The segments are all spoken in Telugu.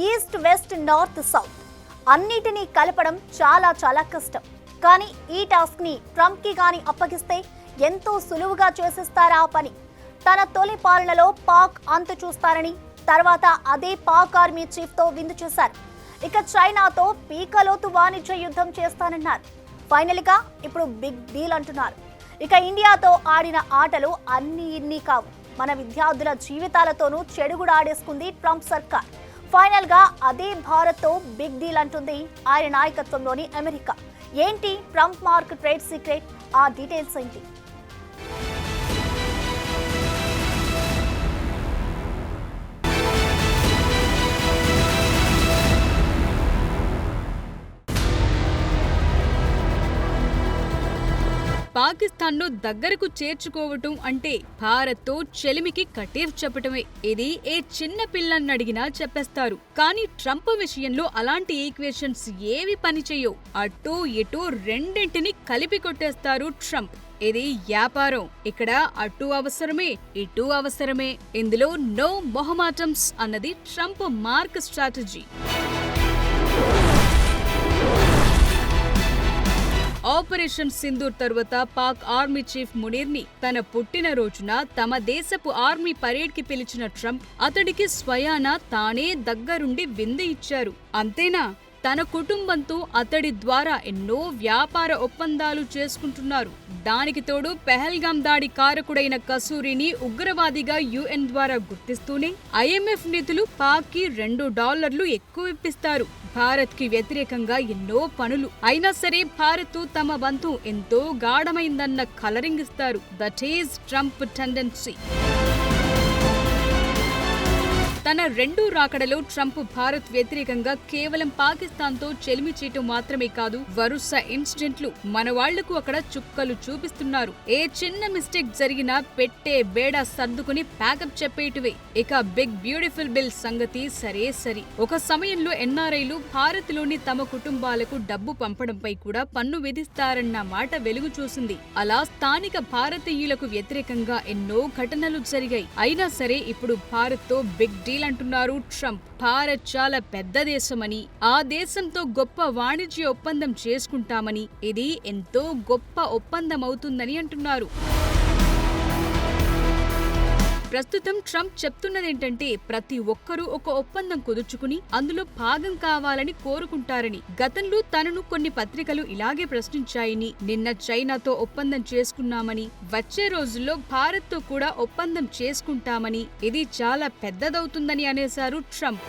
ఈస్ట్ వెస్ట్ నార్త్ సౌత్ అన్నిటినీ కలపడం చాలా చాలా కష్టం. కానీ ఈ టాస్క్ ని ట్రంప్ కి గాని అప్పగిస్తే ఎంతో సులువుగా చేసేస్తారా ఆ పని. తన తొలి పాలనలో పాక్ అంతు చూస్తారని, తర్వాత అదే పాక్ ఆర్మీ చీఫ్ తో విందు చేశారు. ఇక చైనాతో పీకలోతు వాణిజ్య యుద్ధం చేస్తానన్నారు. ఫైనల్ గా ఇప్పుడు బిగ్ డీల్ అంటున్నారు. ఇక ఇండియాతో ఆడిన ఆటలు అన్ని ఇన్ని కావు. మన విద్యార్థుల జీవితాలతోనూ చెడుగుడు ఆడేసుకుంది ట్రంప్ సర్కార్. ఫైనల్ గా అదే భారత్ తో బిగ్ డీల్ అంటుంది ఆయన నాయకత్వంలోని అమెరికా. ఏంటి ట్రంప్ మార్క్ ట్రేడ్ సీక్రెట్? ఆ డీటెయిల్స్ ఏంటి? పాకిస్తాన్ను దగ్గరకు చేర్చుకోవటం అంటే భారత్తో చెలిమికి కటీఫ్ చెప్పటమే. ఇది ఏ చిన్న పిల్లన్ని అడిగినా చెప్పేస్తారు. కానీ ట్రంప్ విషయంలో అలాంటి ఈక్వేషన్స్ ఏవి పనిచేయవు. అటూ ఇటూ రెండింటిని కలిపి కొట్టేస్తారు ట్రంప్. ఇది వ్యాపారం. ఇక్కడ అటు అవసరమే, ఇటు అవసరమే. ఇందులో నో మొహమాటమ్స్ అన్నది Trump mark strategy. Operation Sindoor తరువాత పాక్ ఆర్మీ చీఫ్ మునీర్ని తన పుట్టినరోజున తమ దేశపు ఆర్మీ పరేడ్ కి పిలిచిన ట్రంప్ అతడికి స్వయానా తానే దగ్గరుండి విందు ఇచ్చారు. అంతేనా, తన కుటుంబంతో అతడి ద్వారా ఎన్నో వ్యాపార ఒప్పందాలు చేసుకుంటున్నారు. దానికి తోడు పెహల్గాం దాడి కారకుడైన కసూరిని ఉగ్రవాదిగా UN ద్వారా గుర్తిస్తూనే IMF నిధులు పాక్ కి $2 ఎక్కువ ఇప్పిస్తారు. భారత్ కి వ్యతిరేకంగా ఎన్నో పనులు అయినా సరే భారత్ తమ వంతు ఎంతో గాఢమైందన్న కలరింగ్ ఇస్తారు. That is Trump tendency. తన రెండో రాకడలో ట్రంప్ భారత్ వ్యతిరేకంగా కేవలం పాకిస్తాన్తో చెలిమి చేయటం మాత్రమే కాదు, వరుస ఇన్సిడెంట్లు మన వాళ్లకు అక్కడ చుక్కలు చూపిస్తున్నారు. ఏ చిన్న మిస్టేక్ జరిగినా పెట్టే బేడా సర్దుకుని ప్యాకప్ చెప్పేటివే. ఇక బిగ్ బ్యూటిఫుల్ బిల్ సంగతి సరే సరి. ఒక సమయంలో NRIలు భారత్లోని తమ కుటుంబాలకు డబ్బు పంపడంపై కూడా పన్ను విధిస్తారన్న మాట వెలుగు చూసింది. అలా స్థానిక భారతీయులకు వ్యతిరేకంగా ఎన్నో ఘటనలు జరిగాయి. అయినా సరే ఇప్పుడు భారత్తో బిగ్ డీల్ అంటున్నారు ట్రంప్. భారత్ చాలా పెద్ద దేశమని, ఆ దేశంతో గొప్ప వాణిజ్య ఒప్పందం చేసుకుంటామని, ఇది ఎంతో గొప్ప ఒప్పందం అవుతుందని అంటున్నారు. ప్రస్తుతం ట్రంప్ చెప్తున్నదేంటంటే ప్రతి ఒక్కరూ ఒక ఒప్పందం కుదుర్చుకుని అందులో భాగం కావాలని కోరుకుంటారని. గతంలో తనను కొన్ని పత్రికలు ఇలాగే ప్రశ్నించాయని, నిన్న చైనాతో ఒప్పందం చేసుకున్నామని, వచ్చే రోజుల్లో భారత్తో కూడా ఒప్పందం చేసుకుంటామని, ఇది చాలా పెద్దదవుతుందని అనేశారు Trump.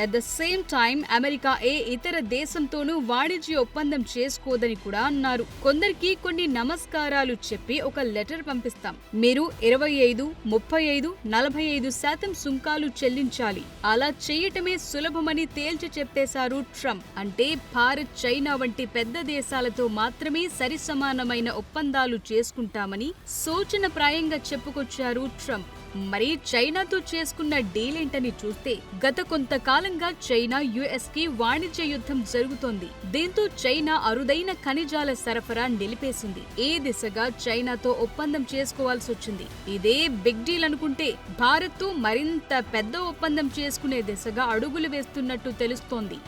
At the same time America ఏ ఇతర దేశంతోనూ వాణిజ్య ఒప్పందం చేసుకోదని కూడా అన్నారు. కొందరికి కొన్ని నమస్కారాలు చెప్పి ఒక లెటర్ పంపిస్తాం, మీరు 25, 35, 45% సుంకాలు చెల్లించాలి, అలా చేయటమే సులభమని తేల్చి చెప్పేశారు ట్రంప్. అంటే భారత్, చైనా వంటి పెద్ద దేశాలతో మాత్రమే సరిసమానమైన ఒప్పందాలు చేసుకుంటామని సూచనప్రాయంగా చెప్పుకొచ్చారు ట్రంప్. మరి చైనాతో చేసుకున్న డీల్ ఏంటని చూస్తే గత కొంతకాలంగా చైనా US కి వాణిజ్య యుద్ధం జరుగుతోంది. దీంతో చైనా అరుదైన ఖనిజాల సరఫరా నిలిపేసింది. ఈ దిశగా చైనాతో ఒప్పందం చేసుకోవాల్సి వచ్చింది. ఇదే బిగ్ డీల్ అనుకుంటే భారత్తో మరింత పెద్ద ఒప్పందం చేసుకునే దిశగా అడుగులు వేస్తున్నట్టు తెలుస్తోంది.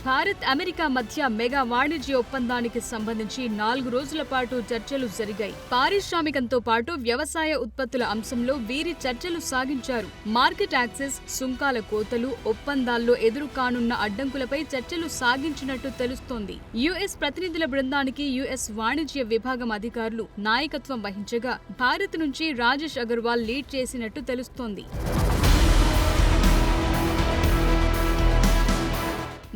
భారత్, అమెరికా మధ్య మెగా వాణిజ్య ఒప్పందానికి సంబంధించి 4 రోజుల పాటు చర్చలు జరిగాయి. పారిశ్రామికంతో పాటు వ్యవసాయ ఉత్పత్తుల అంశంలో వీరి చర్చలు సాగించారు. మార్కెట్ యాక్సెస్, సుంకాల కోతలు, ఒప్పందాల్లో ఎదురు కానున్న అడ్డంకులపై చర్చలు సాగించినట్టు తెలుస్తోంది. US ప్రతినిధుల బృందానికి US వాణిజ్య విభాగం అధికారులు నాయకత్వం వహించగా భారత్ నుంచి రాజేష్ అగర్వాల్ లీడ్ చేసినట్టు తెలుస్తోంది.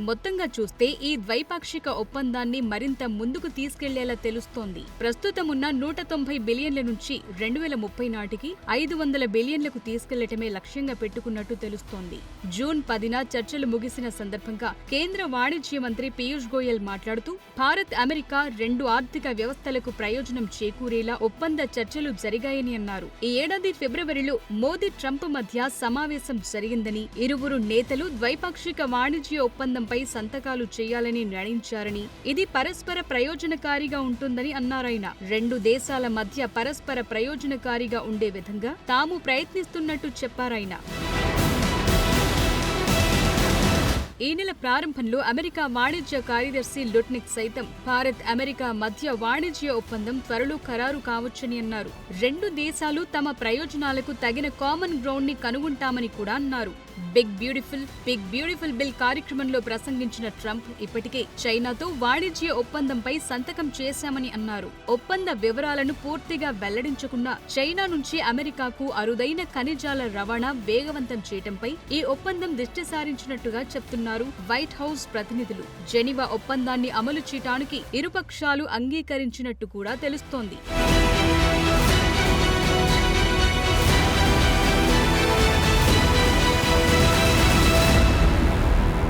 మొత్తంగా చూస్తే ఈ ద్వైపాక్షిక ఒప్పందాన్ని మరింత ముందుకు తీసుకెళ్లేలా తెలుస్తోంది. ప్రస్తుతం ఉన్న 190 బిలియన్ల నుంచి 2030 నాటికి 500 బిలియన్లకు తీసుకెళ్లటమే లక్ష్యంగా పెట్టుకున్నట్టు తెలుస్తోంది. జూన్ 10న చర్చలు ముగిసిన సందర్భంగా కేంద్ర వాణిజ్య మంత్రి పీయూష్ గోయల్ మాట్లాడుతూ భారత్, అమెరికా రెండు ఆర్థిక వ్యవస్థలకు ప్రయోజనం చేకూరేలా ఒప్పంద చర్చలు జరిగాయని అన్నారు. ఈ ఏడాది ఫిబ్రవరిలో మోదీ, ట్రంప్ మధ్య సమావేశం జరిగిందని, ఇరువురు నేతలు ద్వైపాక్షిక వాణిజ్య ఒప్పందం ఒప్పందంపై సంతకాలు చేయాలని నిర్ణయించారని, ఇది పరస్పర ప్రయోజనకారిగా ఉంటుందని అన్నారాయన. రెండు దేశాల మధ్య పరస్పర ప్రయోజనకారిగా ఉండే విధంగా తాము ప్రయత్నిస్తున్నట్టు చెప్పారాయన. ఈ నెల ప్రారంభంలో అమెరికా వాణిజ్య కార్యదర్శి లుట్నిక్ సైతం భారత్ అమెరికా మధ్య వాణిజ్య ఒప్పందం త్వరలో ఖరారు కావచ్చని అన్నారు. రెండు దేశాలు తమ ప్రయోజనాలకు తగిన కామన్ గ్రౌండ్ ని కనుగొంటామని కూడా అన్నారు. బిగ్ బ్యూటిఫుల్ బిల్ కార్యక్రమంలో ప్రసంగించిన ట్రంప్ ఇప్పటికే చైనాతో వాణిజ్య ఒప్పందంపై సంతకం చేశామని అన్నారు. ఒప్పంద వివరాలను పూర్తిగా వెల్లడించకుండా చైనా నుంచి అమెరికాకు అరుదైన ఖనిజాల రవాణా వేగవంతం చేయడంపై ఈ ఒప్పందం దృష్టి సారించినట్టుగా చెప్తున్నారు వైట్ హౌస్ ప్రతినిధులు. జెనీవా ఒప్పందాన్ని అమలు చేయడానికి ఇరుపక్షాలు అంగీకరించినట్టు కూడా తెలుస్తోంది.